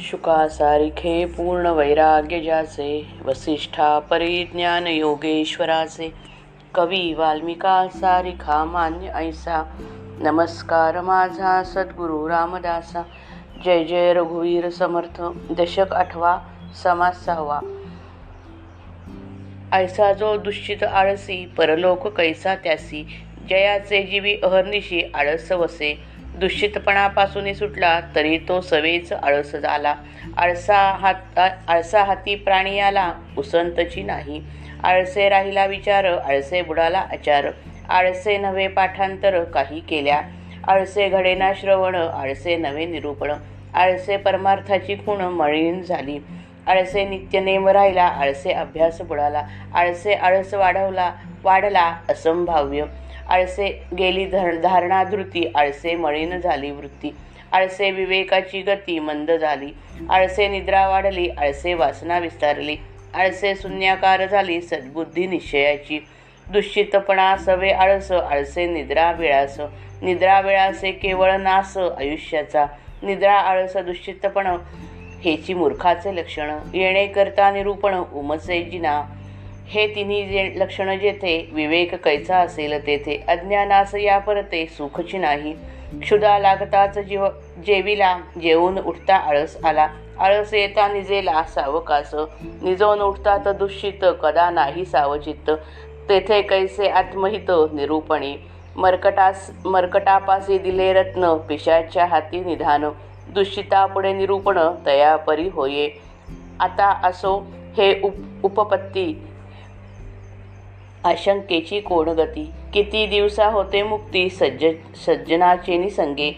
शुका सारिखे पूर्ण वैराग्य ज्याचे, वसिष्ठा परिज्ञान योगेश्वराचे. कवी वाल्मिका सारिखा मान्य ऐसा, नमस्कार माझा सद्गुरु रामदासा. जय जय रघुवीर समर्थ. दशक 8वा, समास 6वा. ऐसा जो दुश्चित आळसी, परलोक कैसा त्यासी. जयाचे जीवी अहर्निशी आळस वसे. दुश्चितपणापासून सुटला तरी तो सवेच आळस झाला. आळसा हाती प्राणी आला, उसंतची नाही. आळसे राहिला विचार, आळसे बुडाला आचार. आळसे नव्हे पाठांतर काही केल्या, आळसे घडेना श्रवण, आळसे नवे निरूपण. आळसे परमार्थाची खूण मळीन झाली. आळसे नित्यनेम राहिला, आळसे अभ्यास बुडाला. आळसे आळस वाढला असंभाव्य. आळसे गेली धारणा धृती, आळसे मळीन झाली वृत्ती. आळसे विवेकाची गती मंद झाली. आळसे निद्रा वाढली, आळसे वासना विस्तारली. आळसे शून्याकार झाली सद्बुद्धी निश्चयाची. दुश्चितपणा सवे आळस, आळसे निद्रा वेळास. निद्रा वेळासे केवळ नास आयुष्याचा. निद्रा आळस दुश्चितपण हेची मूर्खाचे लक्षण. येणे करता निरूपण उमसे जिना. हे तिन्ही लक्षण जेथे, विवेक कैचा असेल तेथे. अज्ञानास या परते सुखची नाही. क्षुधा लागताच जेविला, जेवून उठता आळस आला. आळस येता निजेला सावकास. निजवून उठतात दुश्चित, कदा नाही सावचित्त. तेथे कैसे आत्महित निरूपणे. मर्कटापासी दिले रत्न, पिशाच्या हाती निधान. दुश्चितापुढे निरूपण तया परी होये. आता असो हे उपपत्ती, आशंकेची कोण गती. किती दिवसा होते मुक्ती, सज्जनाचे निसंगे.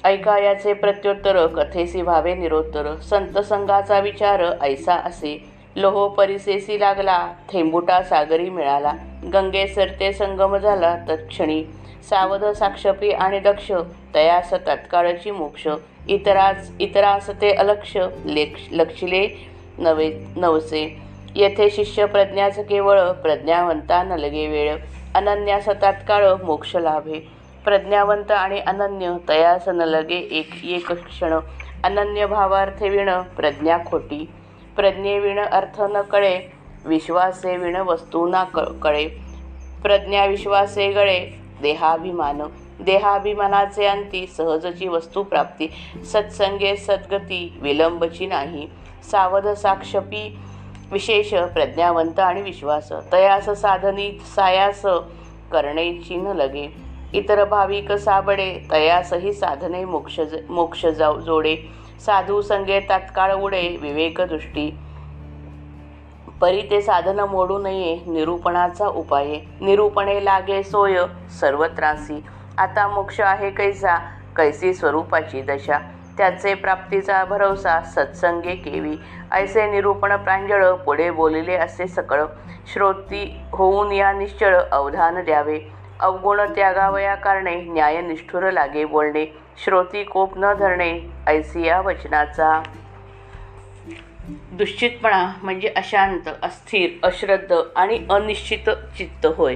ऐका याचे प्रत्युत्तर, कथेसी भावे निरोत्तर. संत संगाचा विचार ऐसा असे. लोह परिसेसी लागला, थेंबुटा सागरी मिळाला. गंगे सरते संगम झाला तत्क्षणी. सावध साक्षपी आणि दक्ष, तयास तत्काळची मोक्ष. इतरास ते अलक्ष, लक्षिले नवसे. येथे शिष्य प्रज्ञाच केवळ, प्रज्ञावंता न लगे वेळ. अनन्यास तात्काळ मोक्ष लाभे. प्रज्ञावंत आणि अनन्य, तयास न लगे एक क्षण. अनन्य भावार्थे विण, प्रज्ञा खोटी. प्रज्ञे विण अर्थ न कळे, विश्वासे विण वस्तू ना कळे. प्रज्ञा विश्वासे गळे, देहाभिमान. देहाभिमानाचे अंती, सहजची वस्तू प्राप्ती. सत्संगे सद्गती, विलंबची नाही. सावध साक्षपी विशेष, प्रज्ञावंत आणि विश्वास. तयास साधनी सायास, करणेची न लगे. इतर भाविक साबडे, तयासही साधने मोक्ष जोडे. साधू संगे तात्काळ उडे, विवेक दृष्टी. परी ते साधन मोडू नये, निरूपणाचा उपाय. निरूपणे लागे सोय सर्वत्रासी. आता मोक्ष आहे कैसा, कैसी स्वरूपाची दशा. त्याचे प्राप्तीचा भरवसा, सत्संगे केवी. ऐसे निरूपण प्रांजळ, पुढे बोलिले असे सकळ. श्रोती होऊन या निश्चळ, अवधान द्यावे. अवगुण त्यागावया कारणे, न्याय निष्ठुर लागे बोलणे. श्रोती कोप न धरणे, ऐसिया वचनाचा. दुश्चितपणा म्हणजे अशांत, अस्थिर, अश्रद्ध आणि अनिश्चित चित्त होय.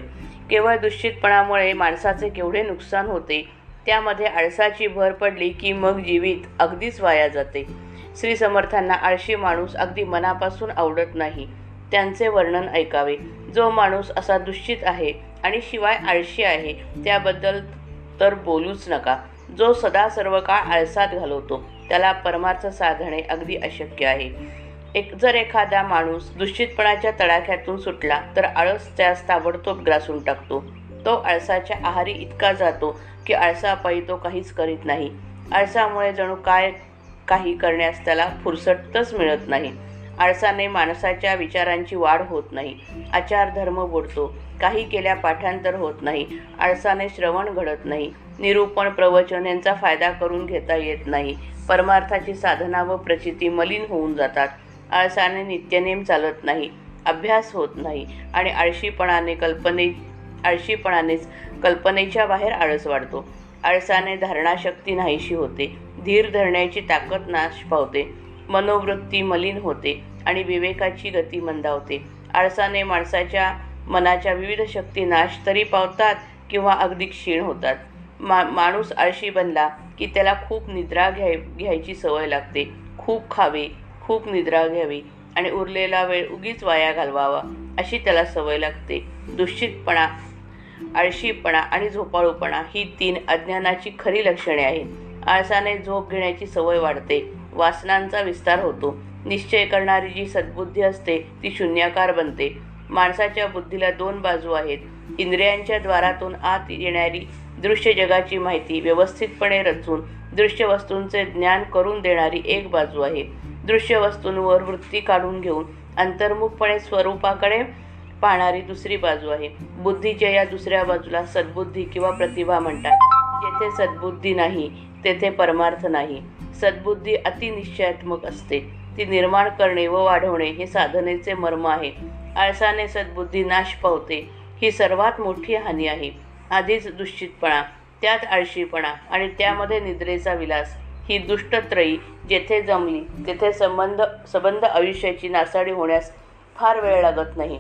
केवळ दुश्चितपणामुळे माणसाचे केवढे नुकसान होते. त्यामध्ये आळसाची भर पडली की मग जीवित अगदीच वाया जाते. श्री समर्थांना आळशी माणूस अगदी मनापासून आवडत नाही. त्यांचे वर्णन ऐकावे. जो माणूस असा दुश्चित आहे आणि शिवाय आळशी आहे, त्याबद्दल तर बोलूच नका. जो सदा सर्व काळ आळसात घालवतो, त्याला परमार्थ साधणे अगदी अशक्य आहे. जर एखादा माणूस दुश्चितपणाच्या तडाख्यातून सुटला तर आळस त्यास ताबडतोब ग्रासून टाकतो. तो आळसाच्या आहारी इतका जातो की आळसापायी तो काहीच करीत नाही. आळसामुळे जणू काही करण्यास त्याला फुरसतच मिळत नाही. आळसाने माणसाच्या विचारांची वाढ होत नाही. आचार धर्म बुडतो. काही केल्या पाठांतर होत नाही. आळसाने श्रवण घडत नाही. निरूपण प्रवचन यांचा फायदा करून घेता येत नाही. परमार्थाची साधना व प्रचिती मलिन होऊन जातात. आळसाने नित्यनेम चालत नाही. अभ्यास होत नाही आणि आळशीपणानेच कल्पनेच्या बाहेर आळस वाढतो. आळसाने धारणाशक्ती नाहीशी होते. धीर धरण्याची ताकद नाश पावते. मनोवृत्ती मलिन होते आणि विवेकाची गती मंदावते. आळसाने माणसाच्या मनाच्या विविध शक्ती नाश तरी पावतात किंवा अगदी क्षीण होतात. माणूस आळशी बनला की त्याला खूप निद्रा घ्यायची सवय लागते. खूप खावे, खूप निद्रा घ्यावी आणि उरलेला वेळ उगीच वाया घालवावा अशी त्याला सवय लागते. दुश्चितपणा, आळशीपणा आणि झोपाळूपणा ही 3 अज्ञानाची खरी लक्षणे आहेत. आळसाने झोप घेण्याची सवय वाढते, वासनांचा विस्तार होतो. निश्चय करणारी जी सद्बुद्धी असते ती शून्याकार बनते. माणसाच्या बुद्धीला 2 बाजू आहेत. इंद्रियांच्या द्वारातून आत येणारी दृश्य जगाची माहिती व्यवस्थितपणे रचून दृश्य वस्तूंचे ज्ञान करून देणारी एक बाजू आहे. दृश्य वस्तूंवर वृत्ती काढून घेऊन अंतर्मुखपणे स्वरूपाकडे पाहणारी दुसरी बाजू आहे. बुद्धीच्या या दुसऱ्या बाजूला सद्बुद्धी किंवा प्रतिभा म्हणतात. जेथे सद्बुद्धी नाही तेथे परमार्थ नाही. सद्बुद्धी अतिनिश्चयात्मक असते. ती निर्माण करणे व वाढवणे हे साधनेचे मर्म आहे. आळसाने सद्बुद्धी नाश पावते, ही सर्वात मोठी हानी आहे. आधीच दुश्चितपणा, त्यात आळशीपणा आणि त्यामध्ये निद्रेचा विलास ही दुष्टत्रयी जेथे जमली तेथे संबंध आयुष्याची नासाडी होण्यास फार वेळ लागत नाही.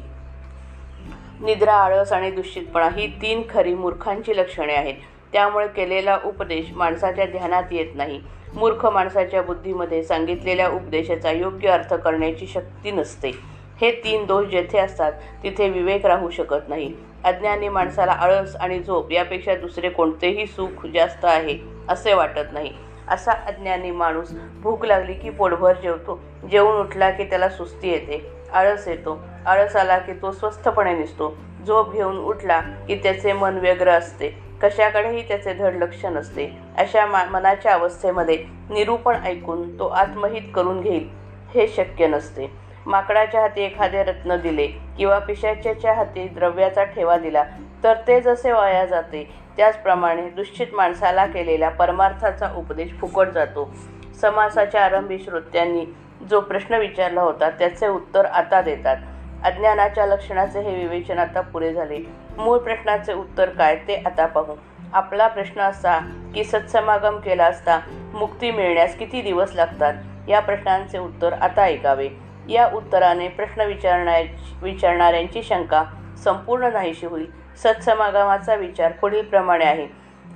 निद्रा, आळस आणि दुश्चितपणा ही 3 खरी मूर्खांची लक्षणे आहेत. त्यामुळे केलेला उपदेश माणसाच्या ध्यानात येत नाही. मूर्ख माणसाच्या बुद्धीमध्ये सांगितलेल्या उपदेशाचा योग्य अर्थ करण्याची शक्ती नसते. हे 3 दोष जेथे असतात तिथे विवेक राहू शकत नाही. अज्ञानी माणसाला आळस आणि झोप यापेक्षा दुसरे कोणतेही सुख जास्त आहे असे वाटत नाही. असा अज्ञानी माणूस भूक लागली की पोटभर जेवतो, जेवून उठला की त्याला सुस्ती येते, आळस येतो, आळस आला की तो स्वस्थपणे निसतो, झोप घेऊन उठला की त्याचे मन व्यग्र असते, कशाकडेही त्याचे धड लक्ष नसते. अशा मनाच्या अवस्थेमध्ये निरूपण ऐकून तो आत्महित करून घेईल हे शक्य नसते. माकडाच्या हाती एखादे रत्न दिले किंवा पिशाच्याच्या हाती द्रव्याचा ठेवा दिला तर ते जसे वाया जाते त्याचप्रमाणे दुश्चित माणसाला केलेला परमार्थाचा उपदेश फुकट जातो. समासाच्या आरंभी श्रोत्यांनी जो प्रश्न विचारला होता त्याचे उत्तर आता देतात. अज्ञानाच्या लक्षणाचे हे विवेचन आता पुरे झाले. मूळ प्रश्नाचे उत्तर काय ते आता पाहू. आपला प्रश्न असा की सत्समागम केला असता मुक्ती मिळण्यास किती दिवस लागतात? या प्रश्नांचे उत्तर आता ऐकावे. या उत्तराने प्रश्न विचारणाऱ्यांची शंका संपूर्ण नाहीशी होईल. सत्समागमाचा विचार पुढील प्रमाणे आहे.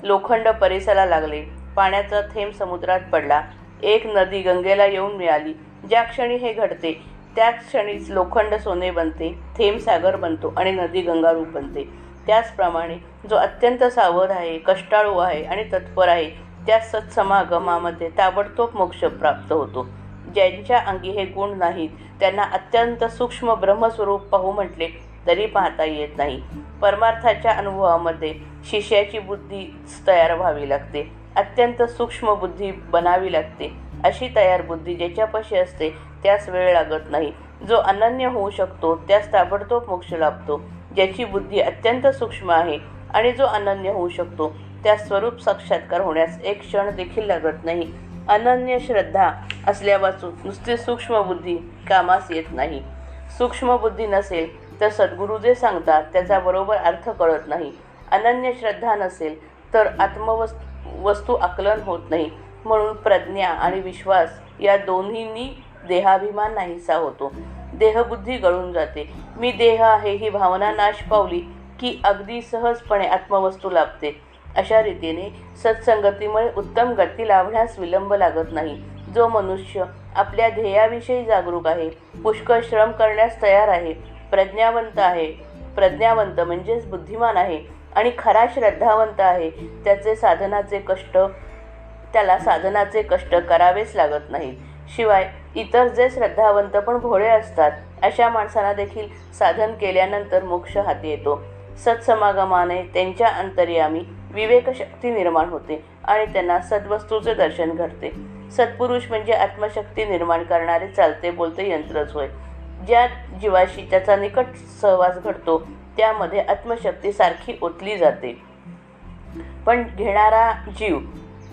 लोखंड परीसाला लागले, पाण्याचा थेंब समुद्रात पडला, एक नदी गंगेला येऊन मिळाली. ज्या क्षणी हे घडते त्याच क्षणीच लोखंड सोने बनते, थेंब सागर बनतो आणि नदी गंगारूप बनते. त्याचप्रमाणे जो अत्यंत सावध आहे, कष्टाळू आहे आणि तत्पर आहे त्या सत्समागमामध्ये ताबडतोब मोक्ष प्राप्त होतो. ज्यांच्या अंगी हे गुण नाहीत त्यांना अत्यंत सूक्ष्म ब्रह्मस्वरूप पाहू म्हटले तरी पाहता येत नाही. परमार्थाच्या अनुभवामध्ये शिष्याची बुद्धी तयार व्हावी लागते, अत्यंत सूक्ष्म बुद्धी बनावी लागते. अशी तयार बुद्धी ज्याच्यापाशी असते त्यास वेळ लागत नाही. जो अनन्य होऊ शकतो त्यास ताबडतोब मोक्ष लाभतो. ज्याची बुद्धी अत्यंत सूक्ष्म आहे आणि जो अनन्य होऊ शकतो त्यास स्वरूप साक्षात्कार होण्यास एक क्षण देखील लागत नाही. अनन्य श्रद्धा असल्यापासून नुसती सूक्ष्म बुद्धी कामास येत नाही. सूक्ष्म बुद्धी नसेल तर सद्गुरू जे सांगतात त्याचा बरोबर अर्थ कळत नाही. अनन्य श्रद्धा नसेल तर वस्तू आकलन होत नाही. म्हणून प्रज्ञा आणि विश्वास या दोन्हींनी देहाभिमान नाहीसा होतो. देहबुद्धी गळून जाते. मी देह आहे ही भावना नाश पावली की अगदी सहजपणे आत्मवस्तू लाभते. अशा रीतीने सत्संगतीमुळे उत्तम गती लाभण्यास विलंब लागत नाही. जो मनुष्य आपल्या ध्येयाविषयी जागरूक आहे, पुष्कळ श्रम करण्यास तयार आहे, प्रज्ञावंत म्हणजेच बुद्धिमान आहे आणि खरा श्रद्धावंत आहे, त्याला साधनाचे कष्ट करावेच लागत नाहीत. शिवाय इतर जे श्रद्धावंत पण भोळे असतात अशा माणसांना देखील साधन केल्यानंतर मोक्ष हाती येतो. सत्समागमाने त्यांच्या अंतर्यामी विवेकशक्ती निर्माण होते आणि त्यांना सद्वस्तूचे दर्शन घडते. सत्पुरुष म्हणजे आत्मशक्ती निर्माण करणारे चालते बोलते यंत्रच होय. ज्या जीवाशी त्याचा निकट सहवास घडतो त्यामध्ये आत्मशक्ती सारखी ओतली जाते. पण घेणारा जीव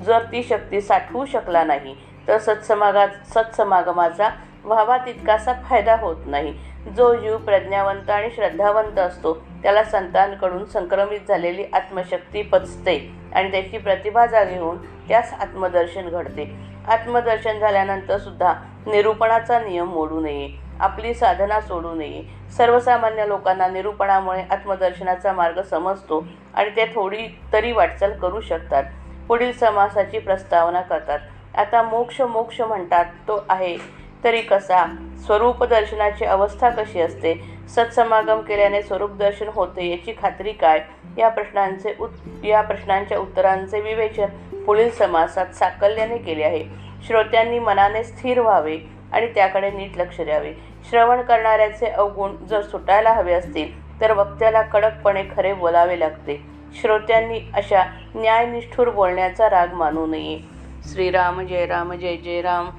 जर ती शक्ती साठवू शकला नाही तर सत्समागमाचा व्हावा तितकासा फायदा होत नाही. जो जीव प्रज्ञावंत आणि श्रद्धावंत असतो त्याला संतांकडून संक्रमित झालेली आत्मशक्ती पचते आणि त्याची प्रतिभा जागी होऊन त्यास आत्मदर्शन घडते. आत्मदर्शन झाल्यानंतर सुद्धा निरूपणाचा नियम मोडू नये. आपली साधना सोडू नये. सर्वसामान्य लोकांना निरूपणामुळे आत्मदर्शनाचा मार्ग समजतो आणि ते थोडी तरी वाटचाल करू शकतात. पुढील समासाची प्रस्तावना करतात. आता मोक्ष मोक्ष म्हणतात तो आहे तरी कसा? स्वरूप दर्शनाची अवस्था कशी असते? सत्समागम केल्याने स्वरूप दर्शन होते याची खात्री काय? या प्रश्नांच्या उत्तरांचे विवेचन पुढील समासात साकल्याने केले आहे. श्रोत्यांनी मनाने स्थिर व्हावे आणि त्याकडे नीट लक्ष द्यावे. श्रवण करणाऱ्याचे अवगुण जर सुटायला हवे असतील तर वक्त्याला कडकपणे खरे बोलावे लागते. श्रोत्यांनी अशा न्यायनिष्ठुर बोलण्याचा राग मानू नये. श्रीराम जय राम जय जय राम.